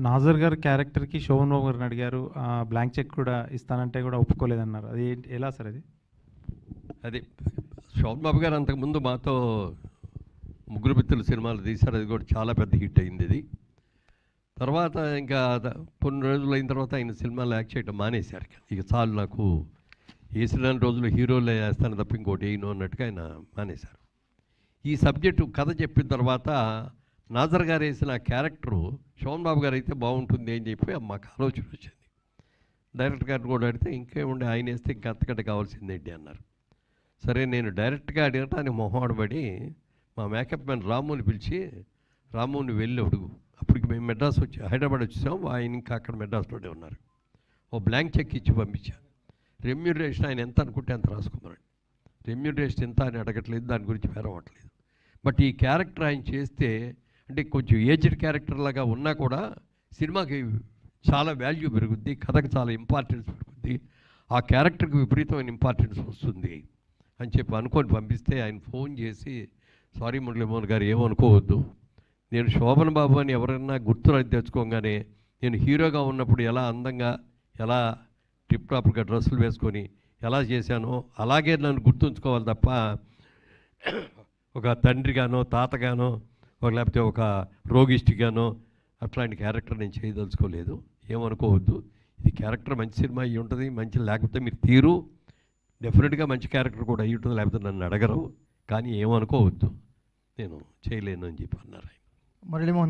నాజర్ గారి క్యారెక్టర్‌కి శోభన్ బాబు గారిని అడిగారు. బ్లాంక్ చెక్ కూడా ఇస్తానంటే కూడా ఒప్పుకోలేదన్నారు. అది ఎలా సార్ అది? అది శోభన్ బాబు గారు అంతకుముందు మాతో ముగ్గురు మిత్రులు సినిమాలు తీశారు. అది కూడా చాలా పెద్ద హిట్ అయింది ఇది. తర్వాత ఇంకా కొన్ని రోజులు అయిన తర్వాత ఆయన సినిమాలు యాక్ట్ చేయడం మానేశారు. ఇక చాలు నాకు వేసిన రోజులు హీరోలే వేస్తాను తప్ప ఇంకోటి వేయను అన్నట్టుగా ఆయన మానేశారు. ఈ సబ్జెక్టు కథ చెప్పిన తర్వాత నాజర్ గారు వేసిన క్యారెక్టరు శోభన్ బాబు గారు అయితే బాగుంటుంది అని చెప్పి మాకు ఆలోచన వచ్చింది. డైరెక్టర్ గారిని కూడా అడిగితే ఇంకేముండి ఆయన వేస్తే ఇంకా అంతకంటే కావాల్సిందేంటి అన్నారు. సరే నేను డైరెక్ట్గా అడగటానికి మొహమాటపడి మా మేకప్ మ్యాన్ రాముని పిలిచి, రాముని వెళ్ళి అడుగు. అప్పటికి మేము మెడ్రాస్ వచ్చి హైదరాబాద్ వచ్చేసాం. ఆయన ఇంకా అక్కడ మెడ్రాస్లోనే ఉన్నారు. ఓ బ్లాంక్ చెక్ ఇచ్చి పంపించాను. రెమ్యూనరేషన్ ఆయన ఎంత అనుకుంటే అంత రాసుకోమనండి. రెమ్యూనరేషన్ ఎంత అని అడగట్లేదు, దాని గురించి వేరవట్లేదు. బట్ ఈ క్యారెక్టర్ ఆయన చేస్తే అంటే కొంచెం ఏజ్డ్ క్యారెక్టర్ లాగా ఉన్నా కూడా సినిమాకి చాలా వాల్యూ పెరుగుద్ది, కథకు చాలా ఇంపార్టెన్స్ పెరుగుద్ది, ఆ క్యారెక్టర్కి విపరీతమైన ఇంపార్టెన్స్ వస్తుంది అని చెప్పి అనుకొని పంపిస్తే ఆయన ఫోన్ చేసి, సారీ మురళీమోహన్ గారు ఏమనుకోవద్దు, నేను శోభన్ బాబు అని ఎవరైనా గుర్తు తెచ్చుకోగానే నేను హీరోగా ఉన్నప్పుడు ఎలా అందంగా ఎలా టిప్ టాప్గా డ్రెస్సులు వేసుకొని ఎలా చేశానో అలాగే నన్ను గుర్తుంచుకోవాలి తప్ప ఒక తండ్రిగానో తాతగానో లేకపోతే ఒక రోగిష్టిగానో అట్లాంటి క్యారెక్టర్ నేను చేయదలుచుకోలేదు, ఏమనుకోవద్దు. ఇది క్యారెక్టర్ మంచి సినిమా అయ్యి ఉంటుంది, మంచి లేకపోతే మీరు తీరు డెఫినెట్గా మంచి క్యారెక్టర్ కూడా అయ్యి ఉంటుంది, లేకపోతే నన్ను అడగరు, కానీ ఏమనుకోవద్దు, నేను చేయలేను అని చెప్పి అన్నారు ఆయన. మురళీమోహన్